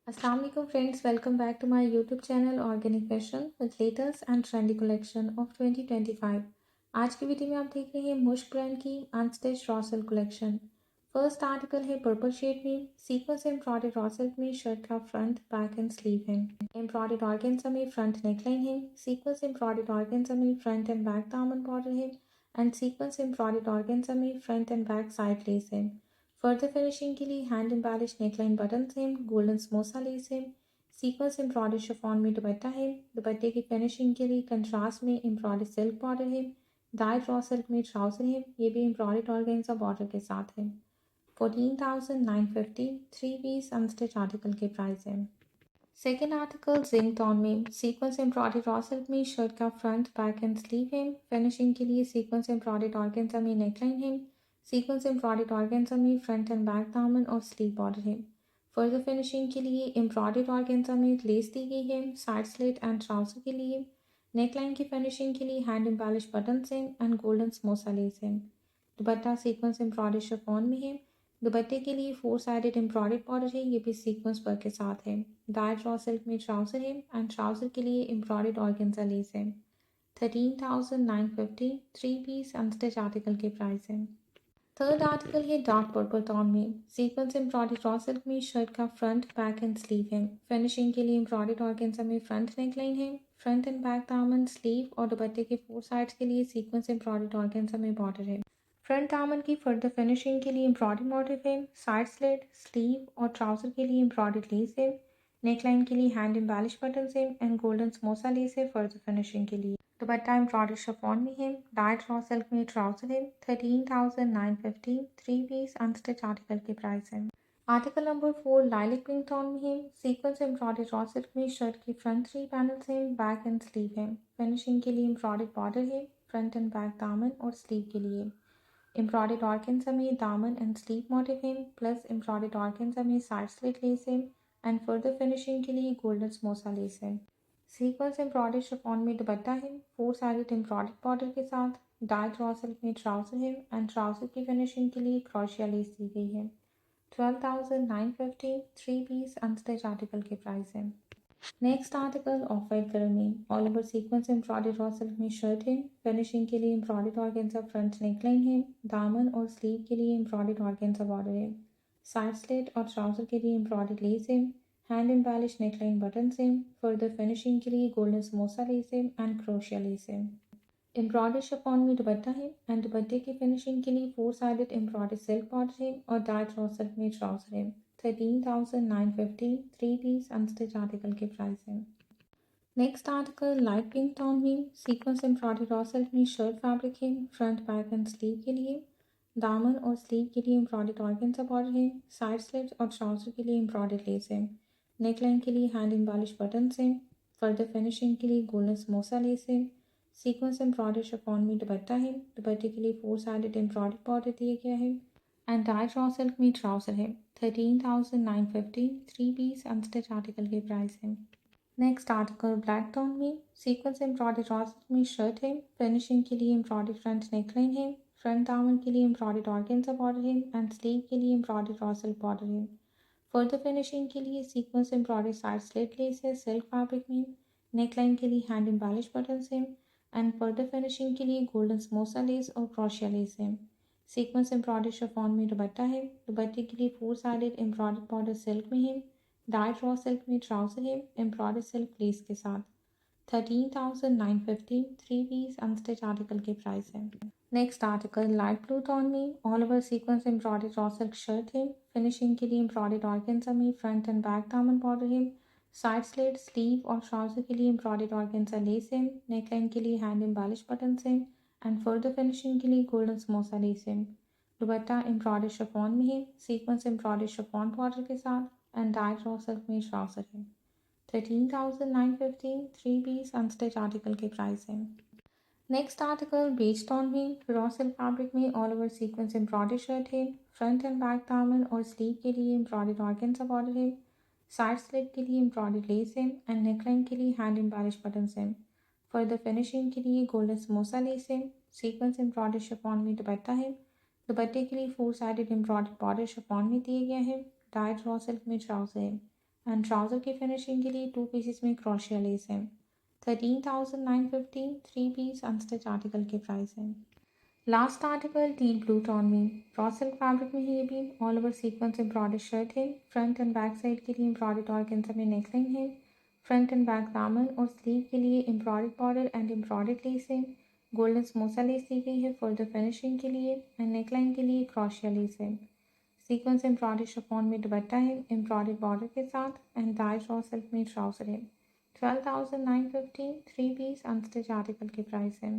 Assalamu alaikum friends, welcome back to my YouTube channel Organic Fashion with latest and trendy collection of 2025। आज की video में आप देख रहे हैं मुश्क ब्रांड की unstitch raw silk collection. First article है पर्पल शेड में सीक्वेंस एम्ब्रॉयडर्ड रॉ सिल्क में शर्ट का फ्रंट बैक एंड स्लीव है। एम्ब्रॉयडर्ड ऑर्गेन्जा में फ्रंट नेकलाइन है। सीक्वेंस एम्ब्रॉयडर्ड ऑर्गेन्जा में फ्रंट एंड बैक दामन बॉर्डर है एंड सीक्वेंस एम्ब्रॉयडर्ड ऑर्गेन्जा में front end back side lace है। फर्दर फिनिशिंग के लिए हैंड एम्बेलिश नेकलाइन बटन है, गोल्डन समोसा लेस है। सीक्वेंस एम्ब्रॉयडर्ड शिफॉन में दुपट्टा है। दुपट्टे की फिनिशिंग के लिए कंट्रास्ट में एम्ब्रॉयडर्ड सिल्क बॉर्डर है। डाइड रॉ सिल्क में ट्राउजर है, ये भी एम्ब्रॉयडर्ड ऑर्गेन्जा बॉर्डर के साथ है। 14,950 थ्री पीस अनस्टिच आर्टिकल के प्राइस है। सेकेंड आर्टिकल जिंक टोन में सीक्वेंस एम्ब्रॉयडर्ड रॉ सिल्क में शर्ट का फ्रंट बैक एंड स्लीव है। फिनिशिंग के लिए सीक्वेंस एम्ब्रॉयडर्ड ऑर्गेन्जा में नेकलाइन है। सीक्वेंस एम्ब्रॉयडर्ड ऑर्गेन्जा में फ्रंट एंड बैक दामन और स्लीव बॉर्डर है। फर्दर फिनिशिंग के लिए एम्ब्रॉयडर्ड ऑर्गेन्जा में लेस दी गई है साइड स्लिट एंड ट्राउजर के लिए। नेकलाइन की फिनिशिंग के लिए हैंड एम्बेलिश बटन है एंड गोल्डन समोसा लेस है। दुपट्टा सीक्वेंस एम्ब्रॉयडर्ड शिफॉन में है। दुपट्टे के लिए फोर साइडेड एम्ब्रॉयडर्ड बॉर्डर है, ये भी सीक्वेंस वर्क के साथ है। डाइड रॉ सिल्क में ट्राउजर है एंड ट्राउजर के लिए एम्ब्रॉयडर्ड ऑर्गेन्जा लेस है। 13,950 थ्री पीस अनस्टिच आर्टिकल के प्राइस है। थर्ड आर्टिकल है डार्क पर्पल टोन में सीक्वेंस एम्ब्रॉयडर्ड रॉ सिल्क में शर्ट का फ्रंट बैक एंड स्लीव है। फिनिशिंग के लिए एम्ब्रॉयडर्ड ऑर्गेन्जा में फ्रंट नेकलाइन है। फ्रंट एंड बैक दामन स्लीव और दुपट्टे के फोर साइड्स के लिए सीक्वेंस एम्ब्रॉयडर्ड ऑर्गेन्जा में बॉर्डर है। फ्रंट दामन की फर्दर फिनिशिंग के लिए एम्ब्रॉयडरी मोटिव है। साइड स्लिट स्लीव और ट्राउजर के लिए एम्ब्रॉयडर्ड लेस है। नेकलाइन के लिए हैंड एम्बेलिश बटन है एंड गोल्डन समोसा लेस है फर्दर फिनिशिंग के लिए। दुपट्टा एम्ब्रॉयडर्ड शिफॉन में है। डाइड रॉ सिल्क में ट्राउजर है। 13,950 थ्री पीस अनस्टिच आर्टिकल के प्राइस है। Article number 4 lilac pink tone में है। सीक्वेंस एम्ब्रॉयडर्ड रॉ सिल्क में शर्ट की फ्रंट थ्री पैनल्स हैं, बैक एंड स्लीव है। फिनिशिंग के लिए एम्ब्रॉयडर्ड बॉर्डर है फ्रंट एंड बैक दामन और स्लीव के लिए। एम्ब्रॉयडर्ड ऑर्गेन्जा में दामन एंड स्लीव मोटिव है प्लस एम्ब्रॉयडर्ड ऑर्गेन्जा में साइड स्लिट लेस है एंड फर्दर फिनिशिंग के लिए गोल्डन समोसा लेस है। सीक्वेंस एम्ब्रॉयडर्ड शिफॉन में दुपट्टा है फोर साइडेड एम्ब्रॉयडर्ड बॉर्डर के साथ। डाइड रॉ सिल्क में ट्राउजर है एंड ट्राउजर की फिनिशिंग के लिए क्रोशिया लेस दी गई है। 12,950 थ्री पीस अनस्टिच आर्टिकल के प्राइस है। Next article of white colour में all over sequence embroidered raw silk में शर्ट है। फिनिशिंग के लिए एम्ब्रॉयडर्ड ऑर्गेन्जा फ्रंट नेकलाइन है। दामन और स्लीव के लिए एम्ब्रॉयडर्ड ऑर्गेन्जा बॉर्डर है। साइड स्लिट और ट्राउजर के लिए एम्ब्रॉयडर्ड लेस है। हैंड एम्बेलिश नेकलाइन बटन है। फर्दर फिनिशिंग के लिए गोल्डन समोसा लेस है एंड क्रोशिया लेस है। एम्ब्रॉयडर्ड शिफॉन में दुपट्टा है एंड दुपट्टे की फिनिशिंग के लिए four sided embroidered silk border है और डार्क रॉ सिल्क में ट्राउजर है। 13,950 थ्री पीस अनस्टिच आर्टिकल के प्राइस है। Next article light pink tone में सीक्वेंस एम्ब्रॉयडर्ड रॉ सिल्क में शर्ट फैब्रिक है फ्रंट बैक एंड स्लीव के लिए। दामन और स्लीव के लिए एम्ब्रॉयडर्ड ऑर्गेन्जा बॉर्डर है। साइड स्लिट और ट्राउजर के लिए एम्ब्रॉयडर्ड लेस है। नेकलाइन के लिए हैंड एम्बेलिश बटन्स हैं। फर्दर फिनिशिंग के लिए गोल्डन समोसा लेस है। सीक्वेंस एम्ब्रॉयडर्ड शिफॉन में दुपट्टा है। दुपट्टे के लिए फोर साइडेड एम्ब्रॉयडर्ड बॉर्डर दिया गया है एंड डाइड रॉ सिल्क में ट्राउजर है। 13,950 थ्री पीस अनस्टिच आर्टिकल के प्राइस है। नेक्स्ट आर्टिकल ब्लैक टोन में सीक्वेंस एम्ब्रॉयडर्ड रॉ सिल्क में शर्ट है। फिनिशिंग के लिए एम्ब्रॉयडर्ड फ्रंट नेकलाइन है। फ्रंट दामन के लिए एम्ब्रॉयडर्ड ऑर्गेन्जा बॉर्डर है एंड स्लीव के लिए एम्ब्रॉयडर्ड रॉ सिल्क बॉर्डर है। फर्दर फिनिशिंग के लिए sequence embroidered side slit less है सिल्क फैब्रिक में। नेकलाइन के लिए हैंड एम्बेलिश बटन्स है एंड फर्दर फिनिशिंग के लिए गोल्डन समोसा लेस और क्रोशिया लेस है। सीक्वेंस एम्ब्रॉयडर्ड शिफॉन में दुपट्टा है। दुपट्टे के लिए four sided embroidered border silk में है। डाइड रॉ सिल्क में ट्राउजर है एम्ब्रॉयडर्ड सिल्क लेस के साथ। 13,950 थ्री पीस अनस्टिच आर्टिकल के प्राइस है। Next article light blue tone में all over sequence embroidered raw silk shirt है। फिनिशिंग के लिए एम्ब्रॉयडर्ड ऑर्गेन्जा में फ्रंट एंड बैक दामन बॉर्डर है। साइड स्लिट स्लीव और ट्राउजर के लिए एम्ब्रॉयडर्ड ऑर्गेन्जा लेस है। नेकलाइन के लिए हैंड एम्बेलिश बटन्स हैं एंड फर्दर फिनिशिंग के लिए गोल्डन समोसा लेस है। दुपट्टा एम्ब्रॉयडर्ड शिफॉन में है। सीक्वेंस एम्ब्रॉयडर्ड शिफॉन बॉर्डर के साथ एंड डाइड रॉ सिल्क में ट्राउजर है। 13,950 थ्री पीस अनस्टिच आर्टिकल के प्राइस है। नेक्स्ट आर्टिकल बेज टोन में रॉ सिल्क फैब्रिक में all over sequence embroidered shirt है। फ्रंट एंड बैक दामन और स्लीव के लिए एम्ब्रॉयडर्ड ऑर्गेन्जा बॉर्डर है। साइड स्लिट के लिए एम्ब्रॉयडर्ड लेस है एंड नेकलाइन के लिए हैंड एम्बेलिश बटन्स हैं। फर्दर फिनिशिंग के लिए गोल्डन समोसा लेस है। सीक्वेंस एम्ब्रॉयडर्ड शिफॉन में दुपट्टा है। दुपट्टे के लिए four sided embroidered border chiffon में दिया गया है। डाइड रॉ सिल्क में ट्राउजर है एंड ट्राउज़र की फिनिशिंग के लिए 2 पीसेस में क्रोशिया लेस है। 13,950 3 पीस अनस्टिच आर्टिकल के प्राइस हैं। Last article deep blue tone में रॉ सिल्क फैब्रिक में ही भी all over sequence embroidered shirt है। फ्रंट एंड बैक साइड के लिए एम्ब्रॉयडर्ड ऑर्गेन्जा में नेकलाइन है। फ्रंट एंड बैक दामन और स्लीव के लिए embroidered border and embroidered less है। गोल्डन समोसा लेस दी गई है फर्दर फिनिशिंग के लिए एंड नेकलाइन के लिए क्रोशिया लेस है। सीक्वेंस एम्ब्रॉयडर्ड शिफॉन में दुपट्टा है एम्ब्रॉयडर्ड बॉर्डर के साथ एंड डाई रॉ सिल्क में ट्राउजर है। 12,950 3 पीस अनस्टिच आर्टिकल के प्राइस है।